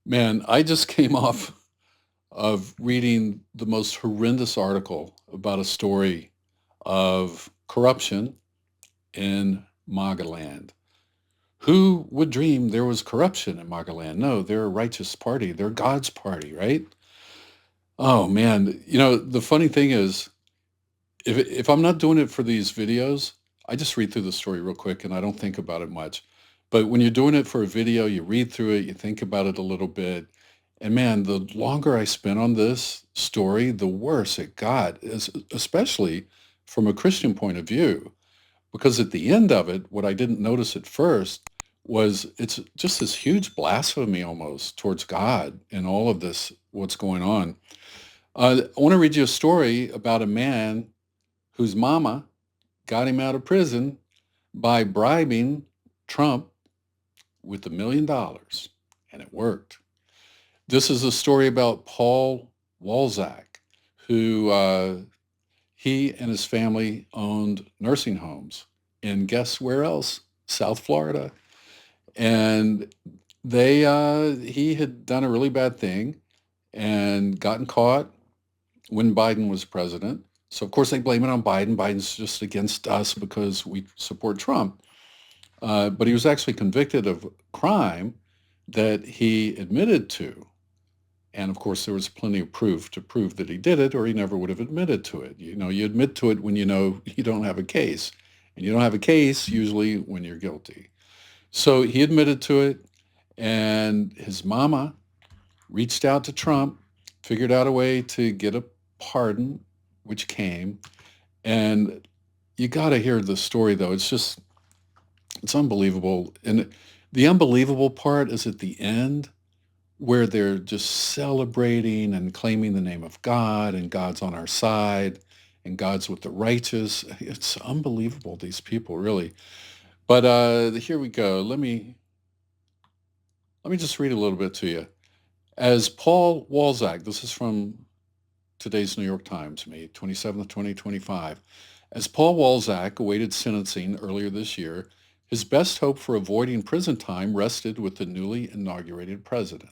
Man, I just came off of reading the most horrendous article about a story of corruption in MAGA land. Who would dream there was corruption in MAGA land? No, they're a righteous party. They're God's party, right? Oh man, the funny thing is, if I'm not doing it for these videos, I just read through the story real quick and I don't think about it much. But when you're doing it for a video, you read through it, you think about it a little bit. And man, the longer I spent on this story, the worse it got, especially from a Christian point of view. Because at the end of it, what I didn't notice at first was it's just this huge blasphemy almost towards God and all of this, what's going on. I want to read you a story about a man whose mama got him out of prison by bribing Trump with $1 million, and it worked. This is a story about Paul Walczak, who he and his family owned nursing homes in guess where else? South Florida. And he had done a really bad thing and gotten caught when Biden was president. So of course they blame it on Biden. Biden's just against us because we support Trump. But he was actually convicted of crime that he admitted to. And of course, there was plenty of proof to prove that he did it, or he never would have admitted to it. You admit to it when you know you don't have a case. And you don't have a case usually when you're guilty. So he admitted to it, and his mama reached out to Trump, figured out a way to get a pardon, which came. And you got to hear the story, though. It's unbelievable. And the unbelievable part is at the end, where they're just celebrating and claiming the name of God, and God's on our side, and God's with the righteous. It's unbelievable, these people, really. But here we go. Let me just read a little bit to you. As Paul Walczak, this is from today's New York Times, May 27th, 2025. As Paul Walczak awaited sentencing earlier this year, his best hope for avoiding prison time rested with the newly inaugurated president.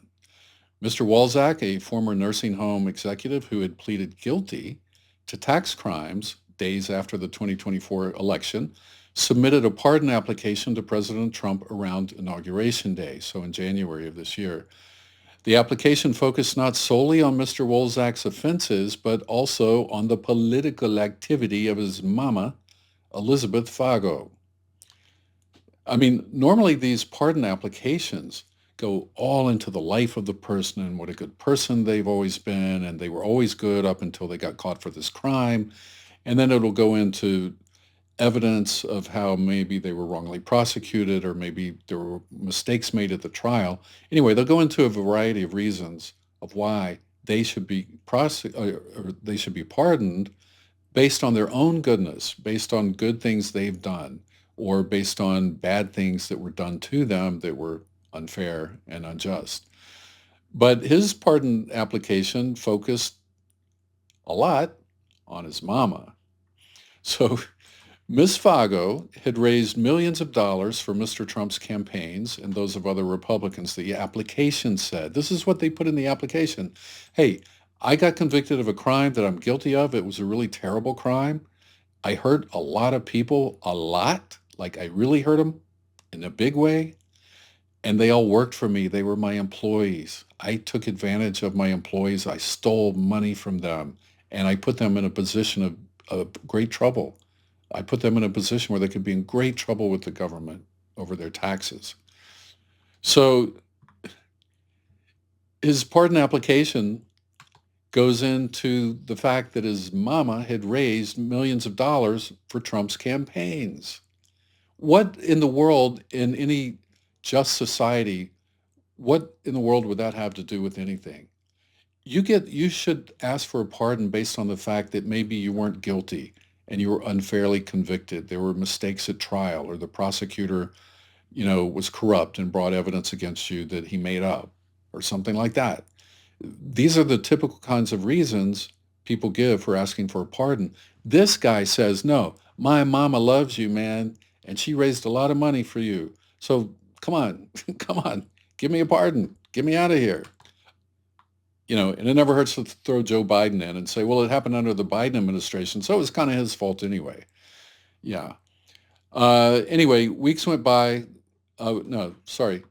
Mr. Walczak, a former nursing home executive who had pleaded guilty to tax crimes days after the 2024 election, submitted a pardon application to President Trump around Inauguration Day, so in January of this year. The application focused not solely on Mr. Walczak's offenses, but also on the political activity of his mama, Elizabeth Fago. I mean, normally these pardon applications go all into the life of the person and what a good person they've always been, and they were always good up until they got caught for this crime. And then it'll go into evidence of how maybe they were wrongly prosecuted, or maybe there were mistakes made at the trial. Anyway, they'll go into a variety of reasons of why they should be or they should be pardoned based on their own goodness, based on good things they've done, or based on bad things that were done to them that were unfair and unjust. But his pardon application focused a lot on his mama. So Ms. Fago had raised millions of dollars for Mr. Trump's campaigns and those of other Republicans. The application said, this is what they put in the application. Hey, I got convicted of a crime that I'm guilty of. It was a really terrible crime. I hurt a lot of people, a lot. Like I really hurt them in a big way. And they all worked for me. They were my employees. I took advantage of my employees. I stole money from them. And I put them in a position of great trouble. I put them in a position where they could be in great trouble with the government over their taxes. So his pardon application goes into the fact that his mama had raised millions of dollars for Trump's campaigns. What in the world, in any just society, what in the world would that have to do with anything? You should ask for a pardon based on the fact that maybe you weren't guilty and you were unfairly convicted. There were mistakes at trial, or the prosecutor, was corrupt and brought evidence against you that he made up, or something like that. These are the typical kinds of reasons people give for asking for a pardon. This guy says, no, my mama loves you, man, and she raised a lot of money for you. So come on, come on, give me a pardon. Get me out of here. And it never hurts to throw Joe Biden in and say, well, it happened under the Biden administration, so it was kind of his fault anyway. Yeah. Anyway, weeks went by. No, sorry.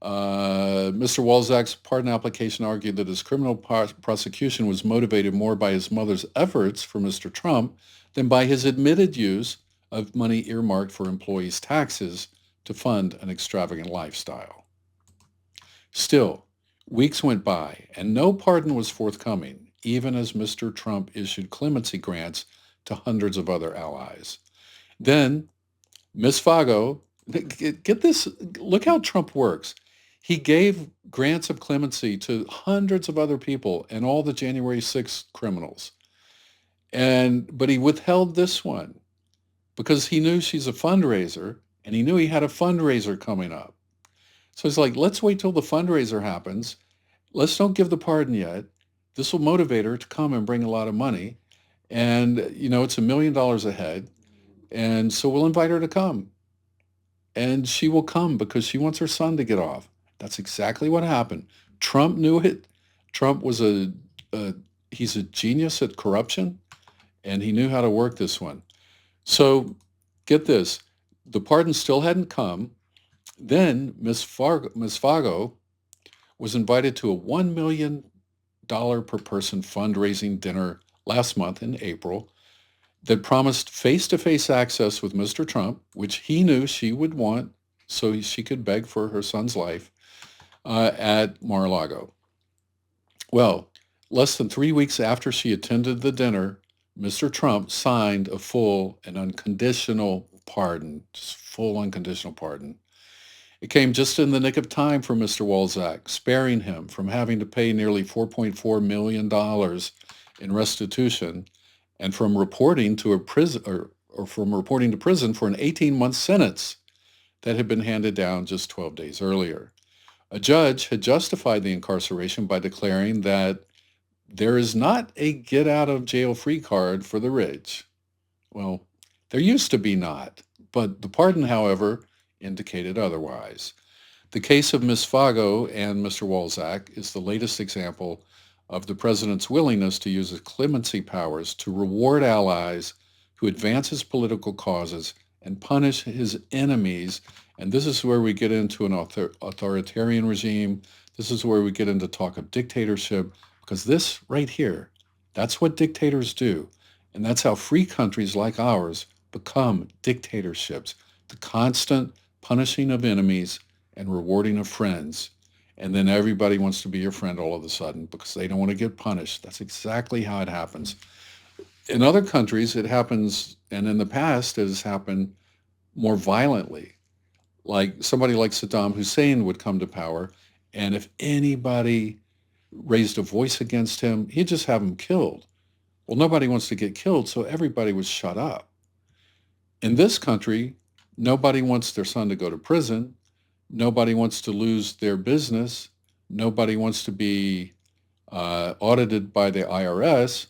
Mr. Walczak's pardon application argued that his criminal prosecution was motivated more by his mother's efforts for Mr. Trump than by his admitted use of money earmarked for employees' taxes to fund an extravagant lifestyle. Still, weeks went by and no pardon was forthcoming, even as Mr. Trump issued clemency grants to hundreds of other allies. Then, Ms. Fago, get this, look how Trump works. He gave grants of clemency to hundreds of other people and all the January 6th criminals. But he withheld this one because he knew she's a fundraiser and he knew he had a fundraiser coming up. So he's like, let's wait till the fundraiser happens. Let's don't give the pardon yet. This will motivate her to come and bring a lot of money. And, it's $1 million a head. And so we'll invite her to come. And she will come because she wants her son to get off. That's exactly what happened. Trump knew it. Trump was he's a genius at corruption, and he knew how to work this one. So get this. The pardon still hadn't come. Then Ms. Fago was invited to a $1 million per person fundraising dinner last month in April that promised face-to-face access with Mr. Trump, which he knew she would want so she could beg for her son's life at Mar-a-Lago. Well, less than 3 weeks after she attended the dinner, Mr. Trump signed a full and unconditional pardon, just full unconditional pardon. It came just in the nick of time for Mr. Walczak, sparing him from having to pay nearly $4.4 million in restitution and from reporting to prison for an 18-month sentence that had been handed down just 12 days earlier. A judge had justified the incarceration by declaring that there is not a get-out-of-jail-free card for the rich. Well, there used to be not, but the pardon, however, indicated otherwise. The case of Ms. Fago and Mr. Walczak is the latest example of the president's willingness to use his clemency powers to reward allies who advance his political causes and punish his enemies. And this is where we get into an authoritarian regime. This is where we get into talk of dictatorship, because this right here, that's what dictators do. And that's how free countries like ours become dictatorships, the constant punishing of enemies and rewarding of friends. And then everybody wants to be your friend all of a sudden because they don't want to get punished. That's exactly how it happens. In other countries, it happens, and in the past, it has happened more violently. Like somebody like Saddam Hussein would come to power, and if anybody raised a voice against him, he'd just have him killed. Well, nobody wants to get killed, so everybody was shut up. In this country, nobody wants their son to go to prison. Nobody wants to lose their business. Nobody wants to be audited by the IRS.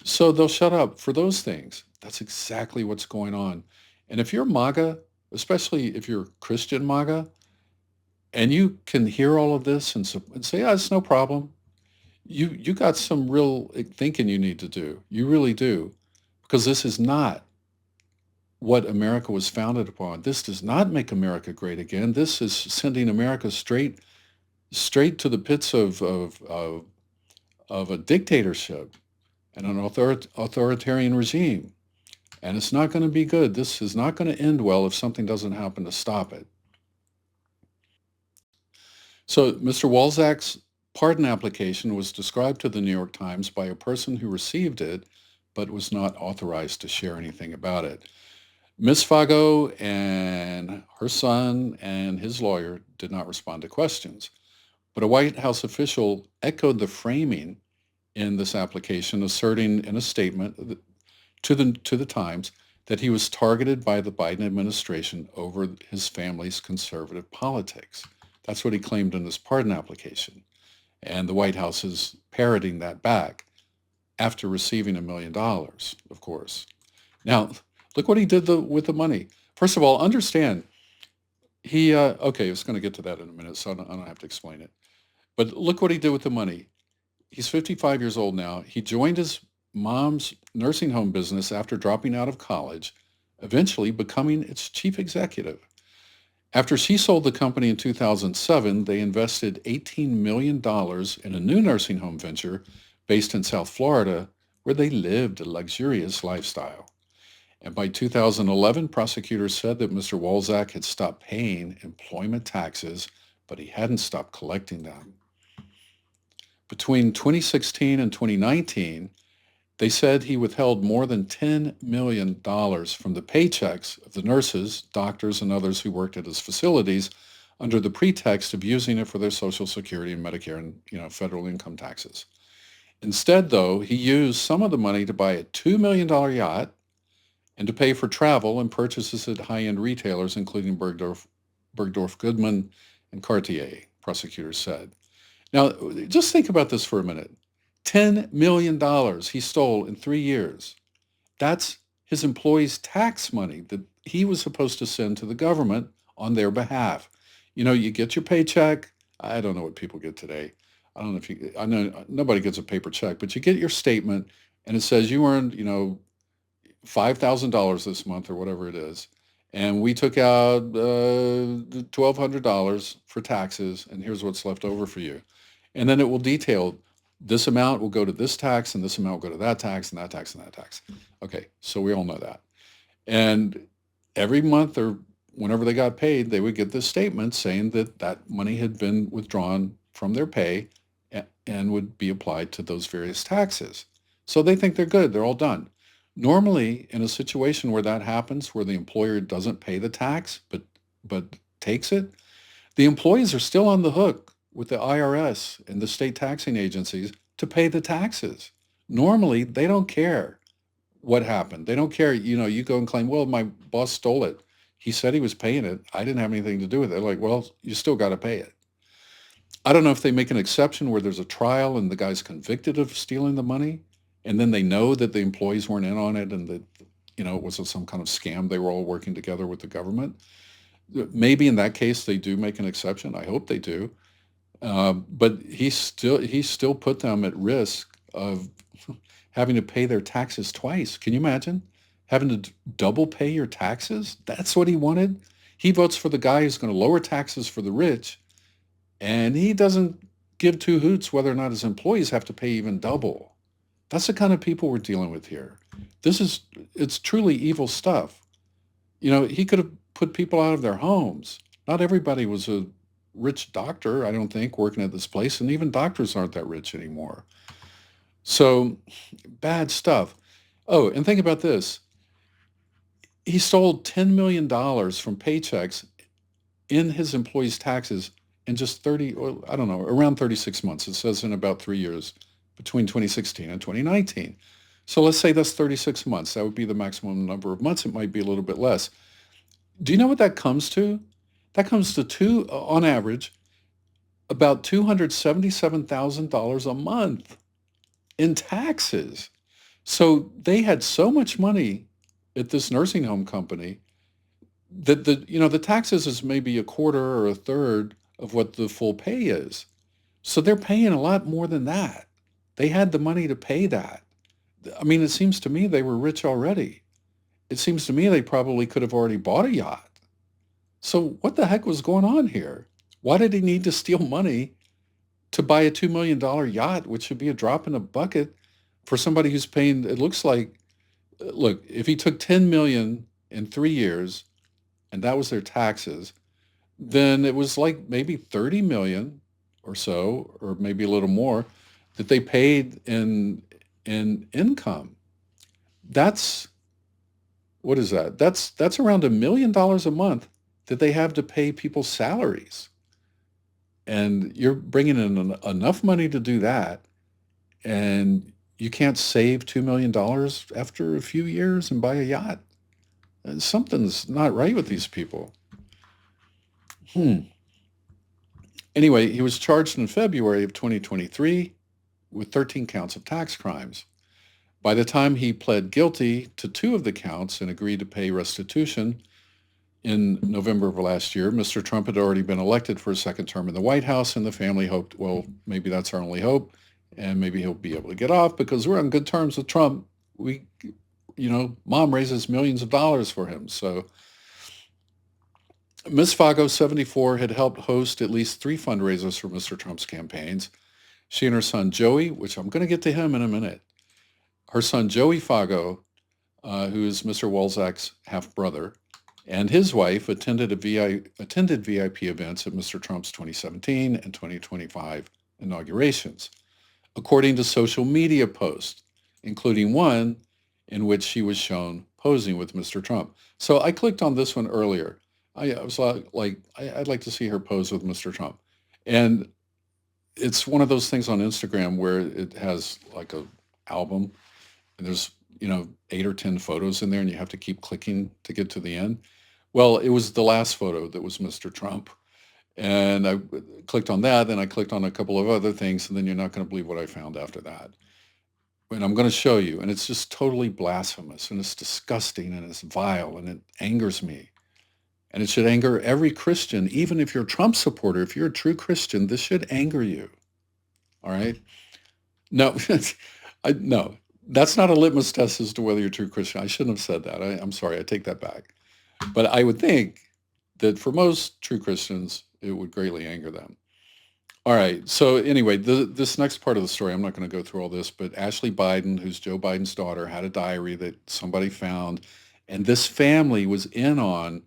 So they'll shut up for those things. That's exactly what's going on. And if you're MAGA, especially if you're Christian MAGA, and you can hear all of this and say, yeah, it's no problem. You got some real thinking you need to do. You really do. Because this is not what America was founded upon. This does not make America great again. This is sending America straight to the pits of a dictatorship and an authoritarian regime. And it's not going to be good. This is not going to end well if something doesn't happen to stop it. So Mr. Walczak's pardon application was described to the New York Times by a person who received it, but was not authorized to share anything about it. Ms. Fago and her son and his lawyer did not respond to questions, but a White House official echoed the framing in this application, asserting in a statement to the Times that he was targeted by the Biden administration over his family's conservative politics. That's what he claimed in his pardon application. And the White House is parroting that back after receiving $1 million, of course. Now, look what he did with the money. First of all, understand, I was going to get to that in a minute, so I don't have to explain it. But look what he did with the money. He's 55 years old now. He joined his mom's nursing home business after dropping out of college, eventually becoming its chief executive. After she sold the company in 2007, they invested $18 million dollars in a new nursing home venture based in South Florida, where they lived a luxurious lifestyle. And by 2011, prosecutors said that Mr. Walczak had stopped paying employment taxes, but he hadn't stopped collecting them. Between 2016 and 2019, they said he withheld more than $10 million dollars from the paychecks of the nurses, doctors, and others who worked at his facilities under the pretext of using it for their Social Security and Medicare and federal income taxes. Instead, though, he used some of the money to buy a $2 million yacht and to pay for travel and purchases at high-end retailers, including Bergdorf Goodman and Cartier, prosecutors said. Now, just think about this for a minute. $10 million he stole in 3 years. That's his employees' tax money that he was supposed to send to the government on their behalf. You get your paycheck. I don't know what people get today. I know nobody gets a paper check, but you get your statement and it says you earned, $5,000 this month or whatever it is. And we took out $1,200 for taxes, and here's what's left over for you. And then it will detail this amount will go to this tax, and this amount will go to that tax, and that tax, and that tax. Okay, so we all know that. And every month or whenever they got paid, they would get this statement saying that that money had been withdrawn from their pay and would be applied to those various taxes. So they think they're good. They're all done. Normally, in a situation where that happens, where the employer doesn't pay the tax but takes it, the employees are still on the hook with the IRS and the state taxing agencies to pay the taxes. Normally, they don't care what happened. They don't care. You go and claim, well, my boss stole it. He said he was paying it. I didn't have anything to do with it. They're like, well, you still got to pay it. I don't know if they make an exception where there's a trial and the guy's convicted of stealing the money, and then they know that the employees weren't in on it and that, it was some kind of scam. They were all working together with the government. Maybe in that case, they do make an exception. I hope they do. But he still put them at risk of having to pay their taxes twice. Can you imagine having to double pay your taxes? That's what he wanted. He votes for the guy who's going to lower taxes for the rich, and he doesn't give two hoots whether or not his employees have to pay even double. That's the kind of people we're dealing with here. It's truly evil stuff. He could have put people out of their homes. Not everybody was a rich doctor, I don't think, working at this place, and even doctors aren't that rich anymore. So, bad stuff. Oh, and think about this. He stole $10 million from paychecks in his employees' taxes in just around 36 months. It says in about 3 years, between 2016 and 2019. So let's say that's 36 months. That would be the maximum number of months. It might be a little bit less. Do you know what that comes to? That comes to on average, about $277,000 a month in taxes. So they had so much money at this nursing home company that the taxes is maybe a quarter or a third of what the full pay is. So they're paying a lot more than that. They had the money to pay that. I mean, it seems to me they were rich already. It seems to me they probably could have already bought a yacht. So what the heck was going on here? Why did he need to steal money to buy a $2 million yacht, which should be a drop in a bucket for somebody who's paying, it looks like, look, if he took $10 million in 3 years and that was their taxes, then it was like maybe $30 million or so, or maybe a little more, that they paid in income. What is that? That's around $1 million a month that they have to pay people's salaries. And you're bringing in enough money to do that, and you can't save $2 million after a few years and buy a yacht. And something's not right with these people. Anyway, he was charged in February of 2023 with 13 counts of tax crimes. By the time he pled guilty to 2 of the counts and agreed to pay restitution, In November of last year, Mr. Trump had already been elected for a second term in the White House, and the family hoped, well, maybe that's our only hope, and maybe he'll be able to get off because we're on good terms with Trump. Mom raises millions of dollars for him. So Miss Fago, 74, had helped host at least 3 fundraisers for Mr. Trump's campaigns. She and her son Joey, which I'm going to get to him in a minute, her son Joey Fago, who is Mr. Walczak's half-brother, and his wife attended VIP events at Mr. Trump's 2017 and 2025 inaugurations, according to social media posts, including one in which she was shown posing with Mr. Trump. So I clicked on this one earlier. I was like, I'd like to see her pose with Mr. Trump. And it's one of those things on Instagram where it has like a album and there's, 8 or 10 photos in there and you have to keep clicking to get to the end. Well, it was the last photo that was Mr. Trump. And I clicked on that, then I clicked on a couple of other things, and then you're not going to believe what I found after that. And I'm going to show you, and it's just totally blasphemous, and it's disgusting, and it's vile, and it angers me. And it should anger every Christian, even if you're a Trump supporter. If you're a true Christian, this should anger you. All right? No, no, that's not a litmus test as to whether you're a true Christian. I shouldn't have said that. I'm sorry. I take that back. But I would think that for most true Christians, it would greatly anger them. All right. So anyway, this next part of the story, I'm not going to go through all this, but Ashley Biden, who's Joe Biden's daughter, had a diary that somebody found, and this family was in on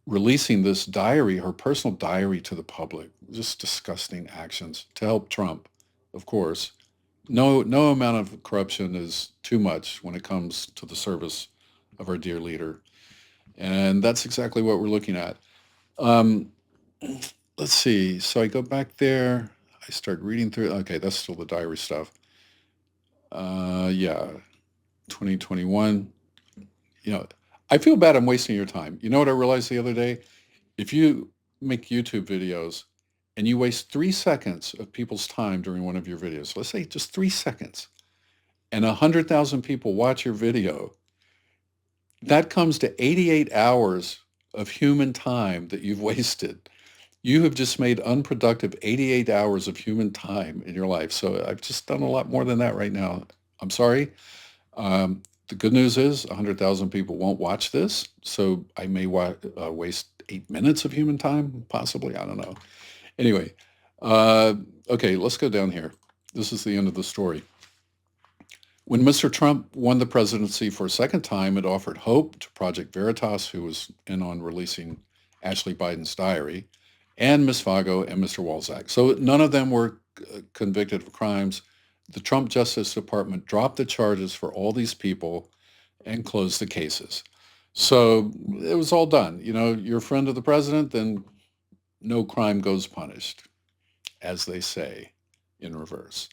releasing this diary, her personal diary, to the public. Just disgusting actions to help Trump, of course. No amount of corruption is too much when it comes to the service of our dear leader. And that's exactly what we're looking at. Um, let's see. So I go back there. I start reading through. Okay, that's still the diary stuff. Yeah, 2021. I feel bad I'm wasting your time. You know what I realized the other day? If you make YouTube videos and you waste 3 seconds of people's time during one of your videos, let's say just 3 seconds, and 100,000 people watch your video, that comes to 88 hours of human time that you've wasted. You have just made unproductive 88 hours of human time in your life. So I've just done a lot more than that right now. I'm sorry. The good news is 100,000 people won't watch this. So I may waste 8 minutes of human time, possibly. I don't know. Anyway, okay, let's go down here. This is the end of the story. When Mr. Trump won the presidency for a second time, it offered hope to Project Veritas, who was in on releasing Ashley Biden's diary, and Ms. Fago and Mr. Walczak. So none of them were convicted of crimes. The Trump Justice Department dropped the charges for all these people and closed the cases. So it was all done. You're a friend of the president, then no crime goes punished, as they say in reverse.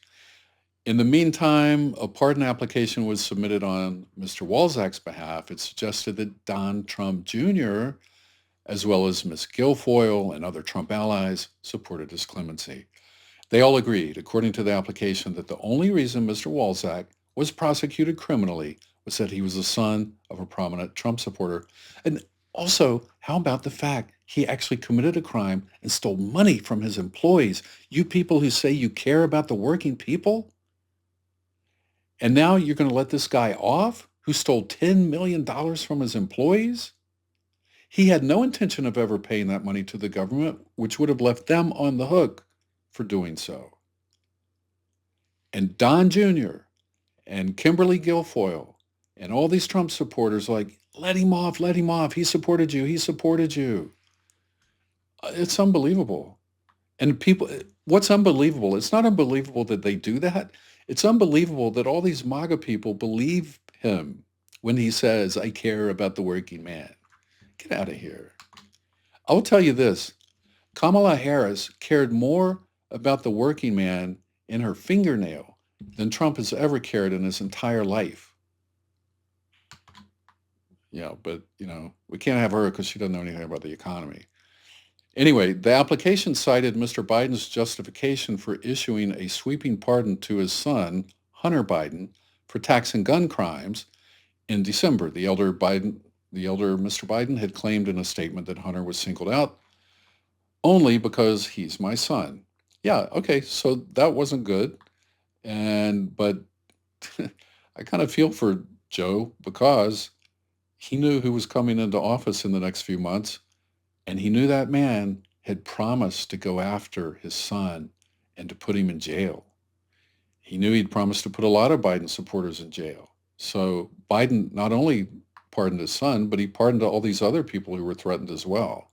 In the meantime, a pardon application was submitted on Mr. Walczak's behalf. It suggested that Don Trump Jr., as well as Ms. Guilfoyle and other Trump allies, supported his clemency. They all agreed, according to the application, that the only reason Mr. Walczak was prosecuted criminally was that he was the son of a prominent Trump supporter. And also, how about the fact he actually committed a crime and stole money from his employees? You people who say you care about the working people? And now you're going to let this guy off who stole $10 million from his employees? He had no intention of ever paying that money to the government, which would have left them on the hook for doing so. And Don Jr. and Kimberly Guilfoyle and all these Trump supporters like, let him off, let him off. He supported you. He supported you. It's unbelievable. And people, what's unbelievable? It's not unbelievable that they do that. It's unbelievable that all these MAGA people believe him when he says, I care about the working man. Get out of here. I will tell you this. Kamala Harris cared more about the working man in her fingernail than Trump has ever cared in his entire life. But we can't have her because she doesn't know anything about the economy. Anyway, the application cited Mr. Biden's justification for issuing a sweeping pardon to his son, Hunter Biden, for tax and gun crimes in December. The elder the elder Mr. Biden had claimed in a statement that Hunter was singled out only because he's my son. Yeah, okay, so that wasn't good. But I kind of feel for Joe because he knew who was coming into office in the next few months, and he knew that man had promised to go after his son and to put him in jail. He knew he'd promised to put a lot of Biden supporters in jail. So Biden not only pardoned his son, but he pardoned all these other people who were threatened as well.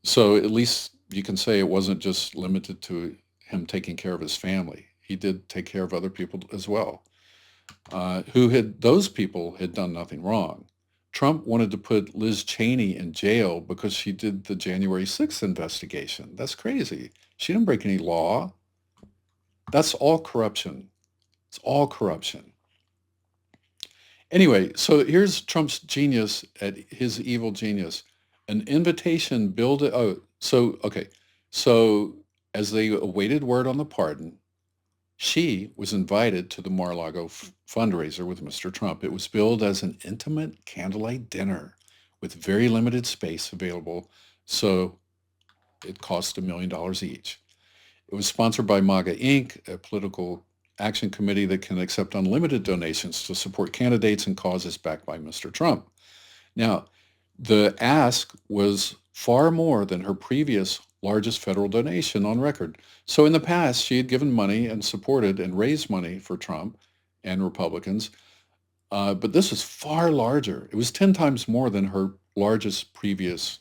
So at least you can say it wasn't just limited to him taking care of his family. He did take care of other people as well, those people had done nothing wrong. Trump wanted to put Liz Cheney in jail because she did the January 6th investigation. That's crazy. She didn't break any law. That's all corruption. It's all corruption. Anyway, so here's Trump's genius at his evil genius. An invitation billed. So as they awaited word on the pardon, she was invited to the Mar-a-Lago fundraiser with Mr. Trump. It was billed as an intimate candlelight dinner with very limited space available, so it cost $1 million each. It was sponsored by MAGA Inc., a political action committee that can accept unlimited donations to support candidates and causes backed by Mr. Trump. Now, the ask was far more than her previous largest federal donation on record. So in the past, she had given money and supported and raised money for Trump and Republicans, but this was far larger. It was 10 times more than her largest previous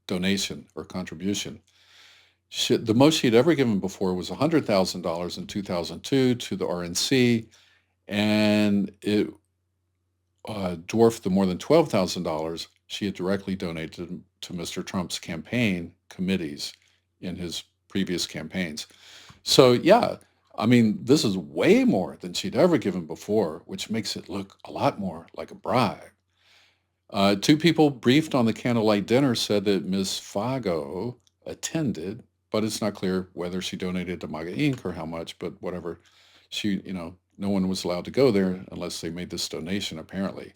donation or contribution. The most she had ever given before was $100,000 in 2002 to the RNC, and it dwarfed the more than $12,000 she had directly donated to Mr. Trump's campaign committees in his previous campaigns. So yeah, I mean, this is way more than she'd ever given before, which makes it look a lot more like a bribe. Two people briefed on the candlelight dinner said that Ms. Fago attended, but it's not clear whether she donated to MAGA Inc. or how much, but whatever. No one was allowed to go there unless they made this donation, apparently.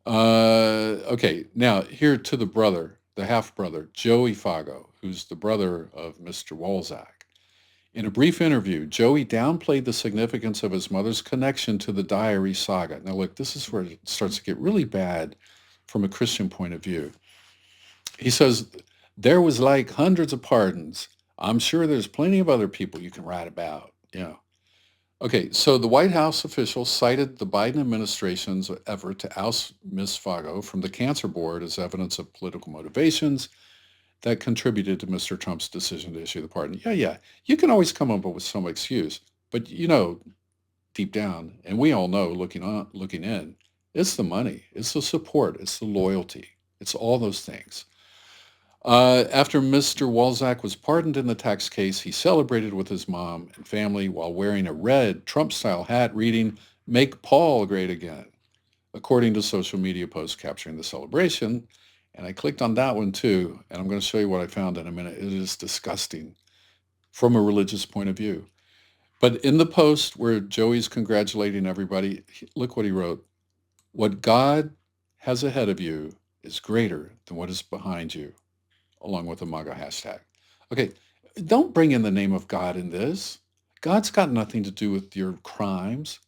Okay, now here to the brother, the half-brother, Joey Fago, who's the brother of Mr. Walczak. In a brief interview, Joey downplayed the significance of his mother's connection to the diary saga. Now look, this is where it starts to get really bad from a Christian point of view. He says, there was like hundreds of pardons. I'm sure there's plenty of other people you can write about. Yeah. Okay, so the White House officials cited the Biden administration's effort to oust Ms. Fago from the Cancer Board as evidence of political motivations that contributed to Mr. Trump's decision to issue the pardon. Yeah, you can always come up with some excuse, but deep down, and we all know looking in, it's the money, it's the support, it's the loyalty, it's all those things. After Mr. Walczak was pardoned in the tax case, he celebrated with his mom and family while wearing a red Trump-style hat reading, "Make Paul Great Again," according to social media posts capturing the celebration. And I clicked on that one too, and I'm going to show you what I found in a minute. It is disgusting from a religious point of view. But in the post where Joey's congratulating everybody, look what he wrote. "What God has ahead of you is greater than what is behind you," along with the MAGA hashtag. Okay, don't bring in the name of God in this. God's got nothing to do with your crimes.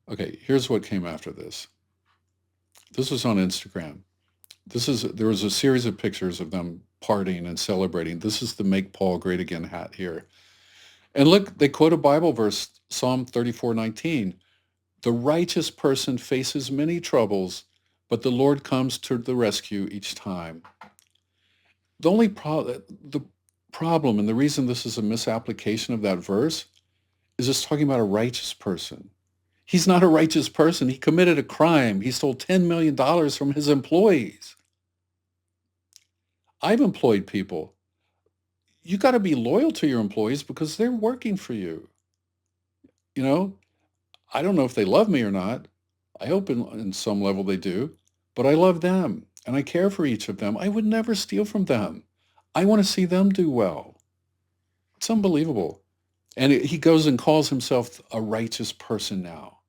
Okay, here's what came after this. This was on Instagram. There was a series of pictures of them partying and celebrating. This is the "Make Paul Great Again" hat here. And look, they quote a Bible verse, Psalm 34:19. "The righteous person faces many troubles, but the Lord comes to the rescue each time." The only problem and the reason this is a misapplication of that verse is it's talking about a righteous person. He's not a righteous person. He committed a crime. He stole $10 million from his employees. I've employed people. You got to be loyal to your employees because they're working for you. I don't know if they love me or not. I hope in some level they do, but I love them and I care for each of them. I would never steal from them. I want to see them do well. It's unbelievable. And he goes and calls himself a righteous person now.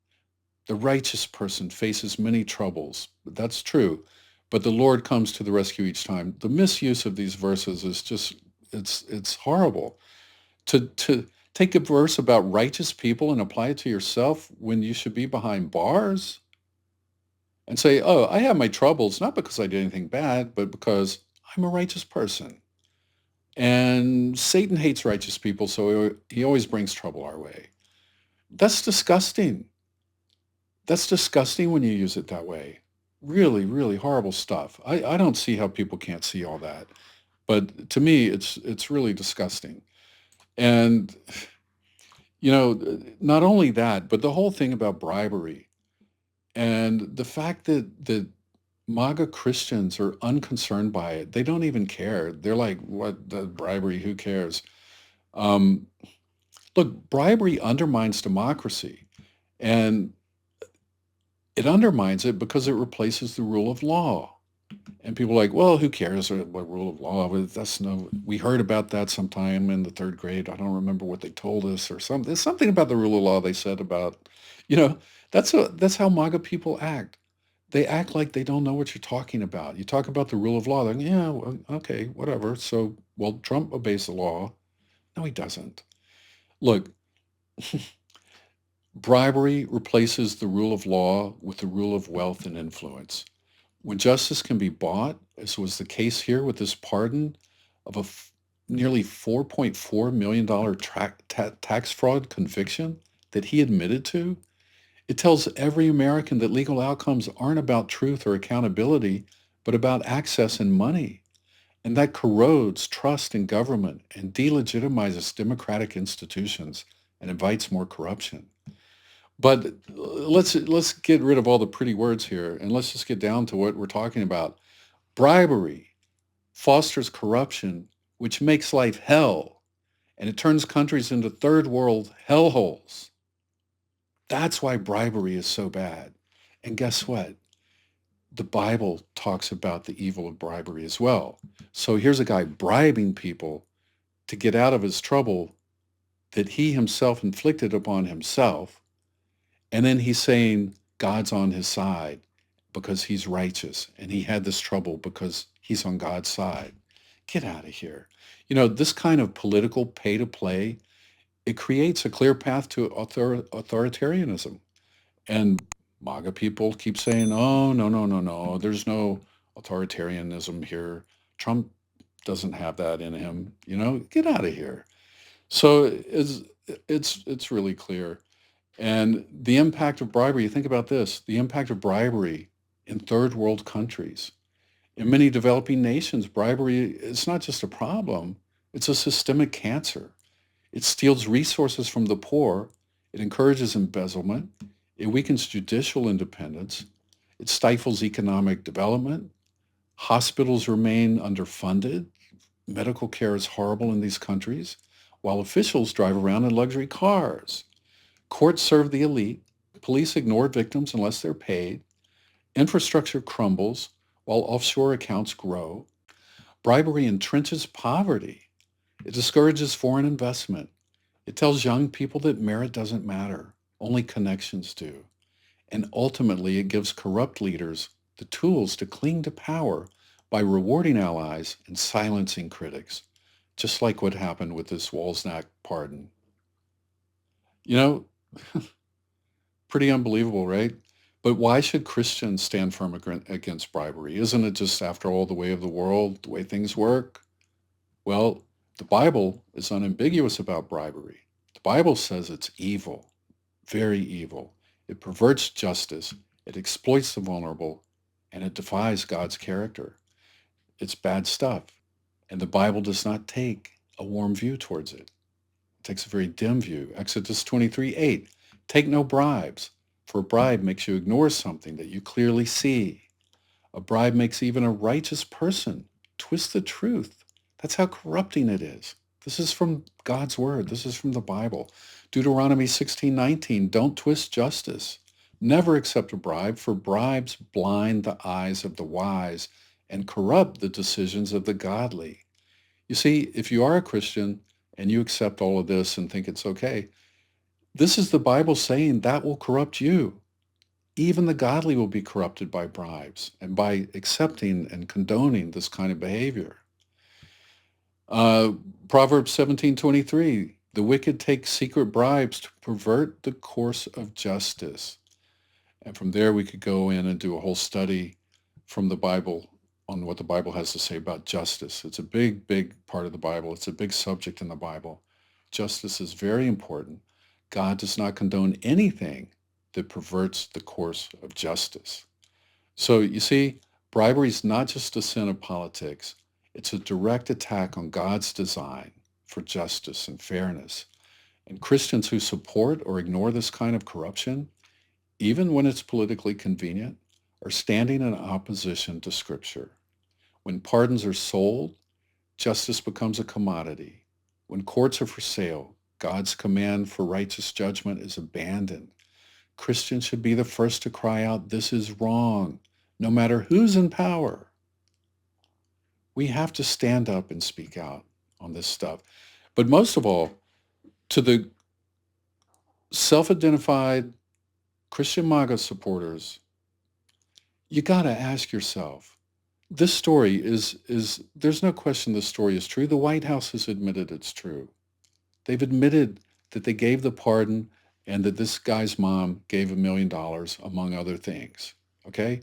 The righteous person faces many troubles. That's true. But the Lord comes to the rescue each time. The misuse of these verses is just, it's horrible. To take a verse about righteous people and apply it to yourself when you should be behind bars and say, oh, I have my troubles, not because I did anything bad, but because I'm a righteous person. And Satan hates righteous people, so he always brings trouble our way. That's disgusting. That's disgusting when you use it that way. Really, really horrible stuff. I don't see how people can't see all that. But to me, it's really disgusting. And, not only that, but the whole thing about bribery and the fact that MAGA Christians are unconcerned by it. They don't even care. They're like, what, the bribery, who cares? Um, Look, bribery undermines democracy. And it undermines it because it replaces the rule of law. And people are like, well, who cares what rule of law? We heard about that sometime in the third grade. I don't remember what they told us or something. There's something about the rule of law they said about, you know, that's how MAGA people act. They act like they don't know what you're talking about. You talk about the rule of law, they're like, yeah, well, okay, whatever. So, well, Trump obeys the law. No, he doesn't. Look, bribery replaces the rule of law with the rule of wealth and influence. When justice can be bought, as was the case here with this pardon of nearly $4.4 million tax fraud conviction that he admitted to, it tells every American that legal outcomes aren't about truth or accountability, but about access and money. And that corrodes trust in government and delegitimizes democratic institutions and invites more corruption. But let's get rid of all the pretty words here and let's just get down to what we're talking about. Bribery fosters corruption, which makes life hell, and it turns countries into third world hellholes. That's why bribery is so bad. And guess what? The Bible talks about the evil of bribery as well. So here's a guy bribing people to get out of his trouble that he himself inflicted upon himself. And then he's saying God's on his side because he's righteous and he had this trouble because he's on God's side. Get out of here. This kind of political pay to play, it creates a clear path to authoritarianism. And MAGA people keep saying, oh, no, no, no, no, there's no authoritarianism here. Trump doesn't have that in him. Get out of here. So it's really clear. And the impact of bribery, think about this, the impact of bribery in third world countries. In many developing nations, bribery is not just a problem, it's a systemic cancer. It steals resources from the poor, it encourages embezzlement, it weakens judicial independence, it stifles economic development, hospitals remain underfunded, medical care is horrible in these countries, while officials drive around in luxury cars. Courts serve the elite, police ignore victims unless they're paid, infrastructure crumbles while offshore accounts grow. Bribery entrenches poverty. It discourages foreign investment. It tells young people that merit doesn't matter, only connections do. And ultimately, it gives corrupt leaders the tools to cling to power by rewarding allies and silencing critics, just like what happened with this Walczak pardon. You know, Pretty unbelievable, right? But why should Christians stand firm against bribery? Isn't it just, after all, the way of the world, the way things work? Well, the Bible is unambiguous about bribery. The Bible says it's evil, very evil. It perverts justice, it exploits the vulnerable, and it defies God's character. It's bad stuff. And the Bible does not take a warm view towards it. It takes a very dim view. Exodus 23:8. Take no bribes, for a bribe makes you ignore something that you clearly see. A bribe makes even a righteous person twist the truth. That's how corrupting it is. This is from God's word. This is from the Bible. Deuteronomy 16:19. Don't twist justice. Never accept a bribe, for bribes blind the eyes of the wise and corrupt the decisions of the godly. You see, if you are a Christian and you accept all of this and think it's okay, this is the Bible saying that will corrupt you. Even the godly will be corrupted by bribes and by accepting and condoning this kind of behavior. Uh, Proverbs 17:23, the wicked take secret bribes to pervert the course of justice. And from there, we could go in and do a whole study from the Bible on what the Bible has to say about justice. It's a big, big part of the Bible. It's a big subject in the Bible. Justice is very important. God does not condone anything that perverts the course of justice. So you see, bribery is not just a sin of politics. It's a direct attack on God's design for justice and fairness. And Christians who support or ignore this kind of corruption, even when it's politically convenient, are standing in opposition to Scripture. When pardons are sold, justice becomes a commodity. When courts are for sale, God's command for righteous judgment is abandoned. Christians should be the first to cry out, this is wrong, no matter who's in power. We have to stand up and speak out on this stuff. But most of all, to the self-identified Christian MAGA supporters, you got to ask yourself, this story is there's no question this story is true. The White House has admitted it's true. They've admitted that they gave the pardon and that this guy's mom gave $1 million, among other things. Okay?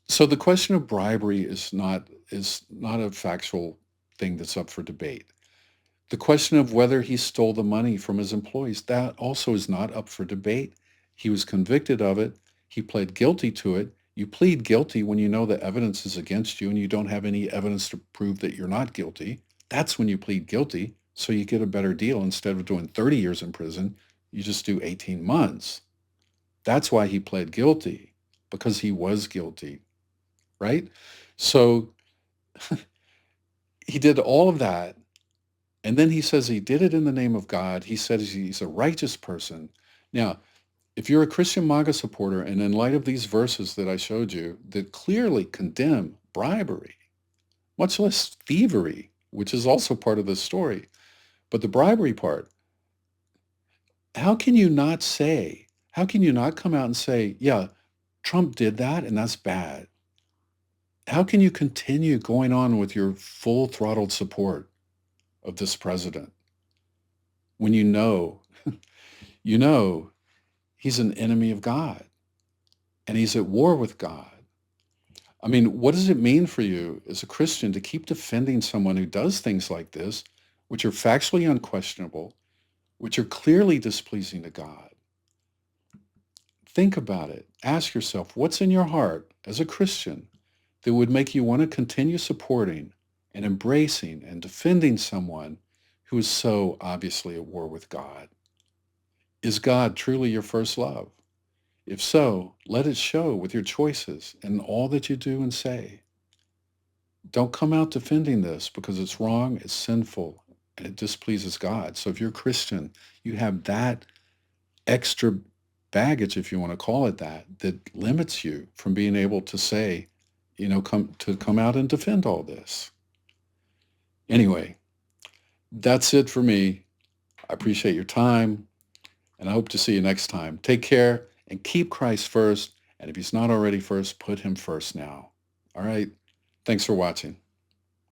So the question of bribery is not a factual thing that's up for debate. The question of whether he stole the money from his employees, that also is not up for debate. He was convicted of it. He pled guilty to it. You plead guilty when you know the evidence is against you and you don't have any evidence to prove that you're not guilty. That's when you plead guilty. So you get a better deal. Instead of doing 30 years in prison, you just do 18 months. That's why he pled guilty, because he was guilty, right? So he did all of that. And then he says he did it in the name of God. He says he's a righteous person. Now, if you're a Christian MAGA supporter, and in light of these verses that I showed you that clearly condemn bribery, much less thievery, which is also part of this story, but the bribery part, how can you not come out and say, yeah, Trump did that and that's bad? How can you continue going on with your full throttled support of this president when you know he's an enemy of God and he's at war with God? I mean, what does it mean for you as a Christian to keep defending someone who does things like this, which are factually unquestionable, which are clearly displeasing to God? Think about it. Ask yourself, what's in your heart as a Christian that would make you want to continue supporting and embracing and defending someone who is so obviously at war with God? Is God truly your first love? If so, let it show with your choices and all that you do and say. Don't come out defending this because it's wrong, it's sinful, and it displeases God. So if you're a Christian, you have that extra baggage, if you want to call it that, that limits you from being able to say, come out and defend all this. Anyway, that's it for me. I appreciate your time, and I hope to see you next time. Take care and keep Christ first. And if he's not already first, put him first now. All right. Thanks for watching.